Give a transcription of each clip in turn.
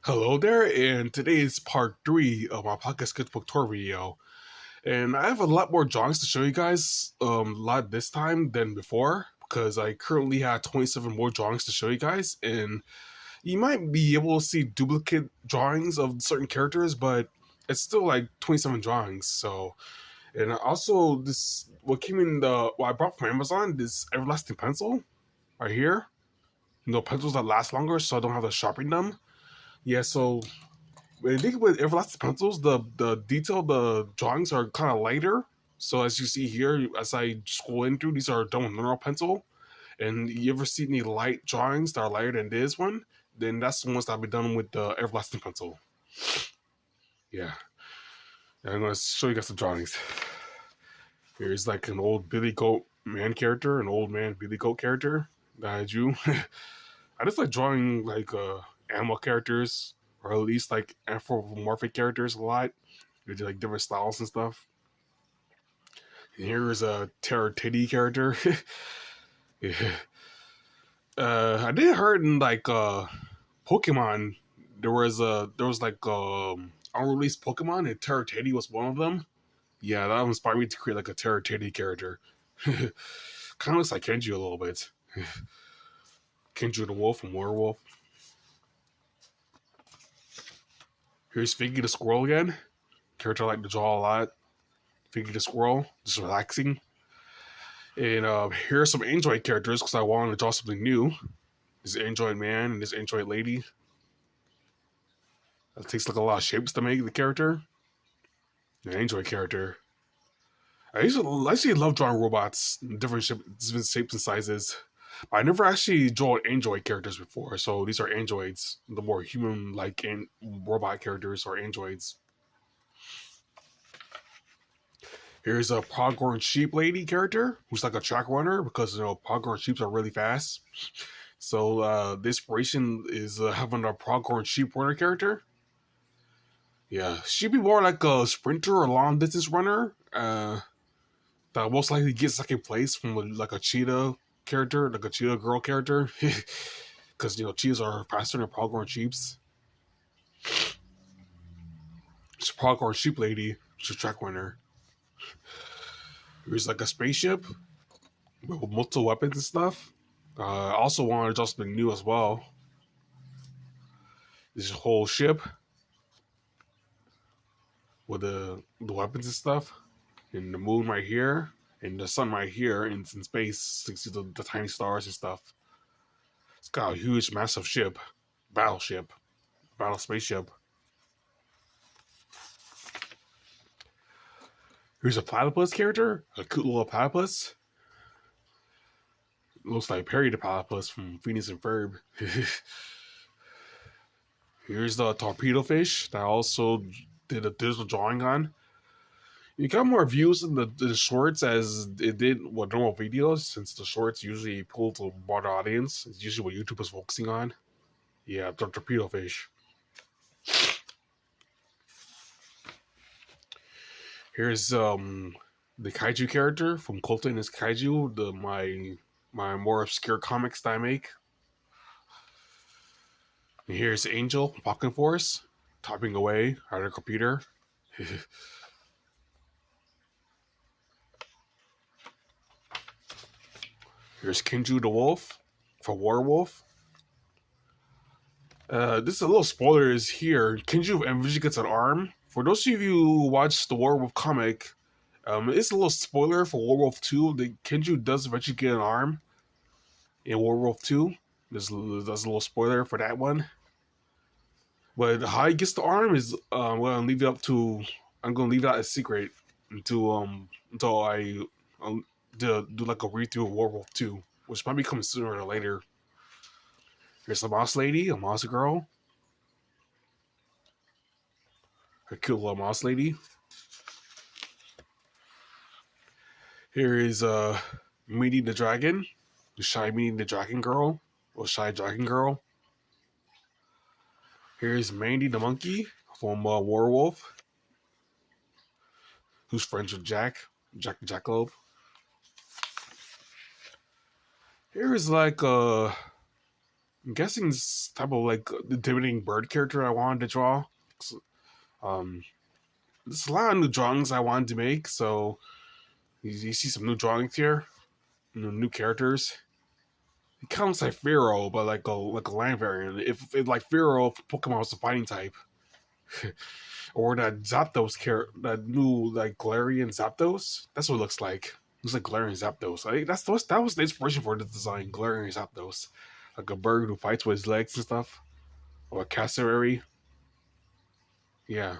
Hello there, and today is part 3 of my podcast sketchbook tour video. And I have a lot more drawings to show you guys, a lot this time than before, because I currently have 27 more drawings to show you guys, and you might be able to see duplicate drawings of certain characters, but it's still like 27 drawings, so... And also, what came in what I brought from Amazon, this everlasting pencil, right here. Pencils that last longer, so I don't have to sharpen them. Yeah, so when you think with everlasting pencils, the detail, the drawings are kind of lighter. So as you see here, as I scroll in through, these are done with mineral pencil. And you ever see any light drawings that are lighter than this one? Then that's the ones that I've been done with the everlasting pencil. Yeah, and I'm gonna show you guys some drawings. Here's like an old Billy Goat man character, an old man Billy Goat character that I drew. I just like drawing like animal characters, or at least like anthropomorphic characters a lot. They do like different styles and stuff. And here is a Terror Titty character. Yeah. I did heard in like Pokemon there was like unreleased Pokemon and Terror Titty was one of them. Yeah, that inspired me to create like a Terror Titty character. Kind of looks like Kenji a little bit. Kaiju the Wolf from Werewolf. Here's Figy the Squirrel again. Character I like to draw a lot. Figy the Squirrel, just relaxing. And here are some Android characters because I wanted to draw something new. This Android man and this Android lady. It takes like a lot of shapes to make the character. An Android character. I actually love drawing robots in different shapes and sizes. I never actually drawn Android characters before, so these are androids. The more human-like robot characters are androids. Here's a Pronghorn sheep lady character who's like a track runner because Pronghorn sheep are really fast. So the inspiration is having a Pronghorn sheep runner character. Yeah, she'd be more like a sprinter or long distance runner. That most likely gets second place from like a cheetah character, like a cheetah girl character, because cheetahs are faster than pronghorn sheeps. She's a pronghorn sheep lady. She's a track runner. Here's like a spaceship with multiple weapons and stuff. I also wanted to draw something new as well. This whole ship with the weapons and stuff, and the moon right here, and the sun right here, and it's in space. You can see the tiny stars and stuff. It's got a huge, massive ship, battle spaceship. Here's a platypus character, a cute little platypus. It looks like Perry the platypus from Phineas and Ferb. Here's the torpedo fish that I also did a digital drawing on. You got more views in the shorts as it did with normal videos, since the shorts usually pull to a broader audience. It's usually what YouTube is focusing on. Yeah, the torpedo fish. Here's the Kaiju character from Colton is Kaiju, my more obscure comics that I make. And here's Angel from Falcon Force, typing away on her computer. Here's Kaiju the Wolf for Werewolf. This is a little spoilers here. Kaiju eventually gets an arm. For those of you who watch the Werewolf comic, it's a little spoiler for Werewolf 2. The Kaiju does eventually get an arm in Werewolf 2. That's a little spoiler for that one. But how he gets the arm is I'm gonna leave it out as secret until I do like a read through of Werewolf 2, which might be coming sooner or later. Here's a mouse lady, a mouse girl. A cute little mouse lady. Here is Meeting the Dragon, the shy Meeting the Dragon girl, or shy dragon girl. Here's Mandy the monkey from Werewolf, who's friends with Jack the Jackalope. Here is like I'm guessing this type of like intimidating bird character I wanted to draw. Um, there's a lot of new drawings I wanted to make, so you see some new drawings here, new characters. It kind of looks like Pharaoh, but like a land variant. If like Pharaoh, if Pokemon was a fighting type, or that Zapdos that new like Galarian Zapdos. That's what it looks like. It looks like Galarian Zapdos. I think that was the inspiration for the design. Galarian Zapdos, like a bird who fights with his legs and stuff, or a cassowary. Yeah.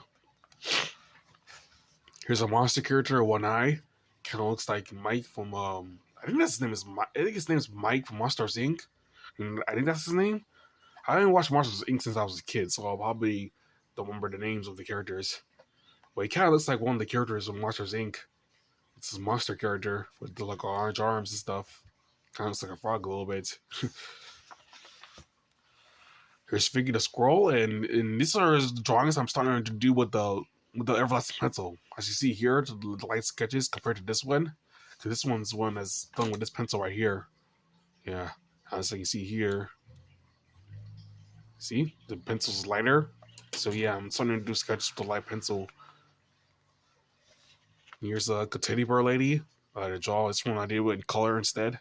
Here's a monster character, one eye. Kind of looks like Mike from I think that's his name is Mike. I think his name is Mike from Monsters Inc. And I think that's his name. I didn't watch Monsters Inc. since I was a kid, so I'll probably don't remember the names of the characters. But he kind of looks like one of the characters from Monsters Inc. It's his monster character with the, like orange arms and stuff. Kind of looks like a frog a little bit. Here's Figy the squirrel, and these are the drawings I'm starting to do with the everlasting pencil. As you see here, the light sketches compared to this one. So this one's one that's done with this pencil right here. Yeah, as you can see here. See, the pencil's lighter. So yeah, I'm starting to do sketches with the light pencil. Here's a teddy bear lady. To draw this one I did with color instead.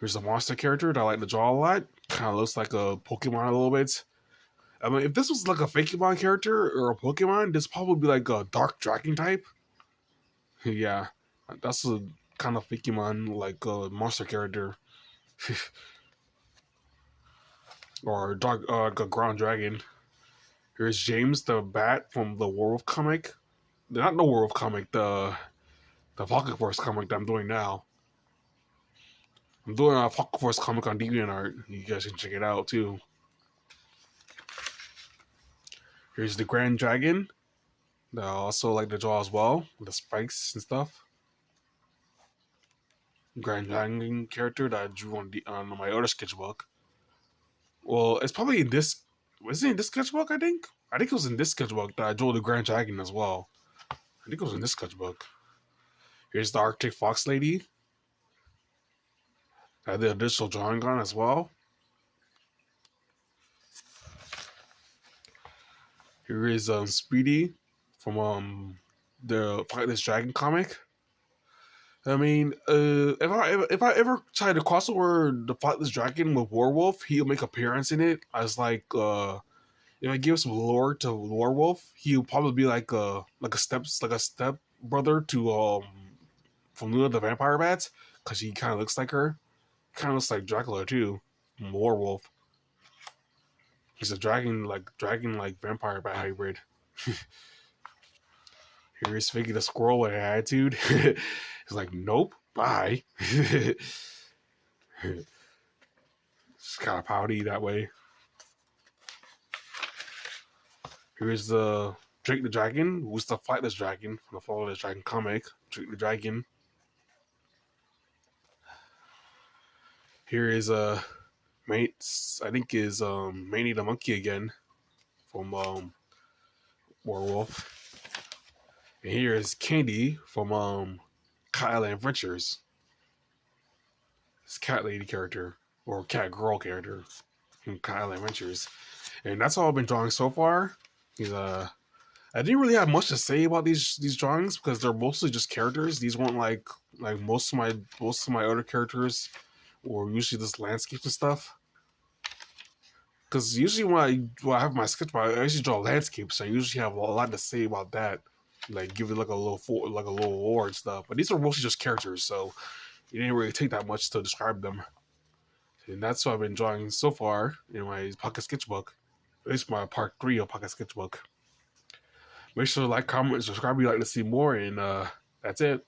Here's a monster character that I like to draw a lot. Kind of looks like a Pokemon a little bit. I mean, if this was like a Fakemon character or a Pokemon, this probably be like a dark dragon type. Yeah, that's a kind of Fakemon, like a monster character. Or a dark, like a ground dragon. Here's James the Bat from the Werewolf comic. Not the Werewolf comic, the Pocket Force comic that I'm doing now. I'm doing a Pocket Force comic on DeviantArt. You guys can check it out too. Here's the Grand Dragon. I also like to draw as well, with the spikes and stuff. Grand Dragon character that I drew on my other sketchbook. Well, it's probably in this. Was it in this sketchbook? I think it was in this sketchbook that I drew the Grand Dragon as well. I think it was in this sketchbook. Here's the Arctic Fox lady. I did a digital drawing on as well. Here is Speedy from the Fight This Dragon comic. I mean, if I ever try to cross over the Fight This Dragon with Werewolf, he'll make appearance in it as like if I give some lore to Werewolf, he'll probably be like a step brother to from Luna the Vampire Bats, because he kind of looks like her. Kind of looks like Dracula too, from Werewolf. He's a dragon like vampire bat hybrid. Here's Figy the squirrel with an attitude. He's like, nope, bye. It's kind of pouty that way. Here's the Drake the Dragon, who used to fight this dragon from the Follow This Dragon comic. Drake the Dragon. Here is mates. I think is Manny the monkey again from Werewolf. And here is Candy from Cat Island Adventures. This cat lady character or cat girl character from Cat Island Adventures. And that's all I've been drawing so far. I didn't really have much to say about these drawings because they're mostly just characters. These weren't like most of my other characters, or usually just landscapes and stuff. Because usually when I have my sketchbook, I usually draw landscapes. So I usually have a lot to say about that, like give it like a little lore and stuff. But these are mostly just characters, so it didn't really take that much to describe them. And that's what I've been drawing so far in my Pocket Sketchbook. At least my part 3 of Pocket Sketchbook. Make sure to like, comment, and subscribe if you'd like to see more, and that's it.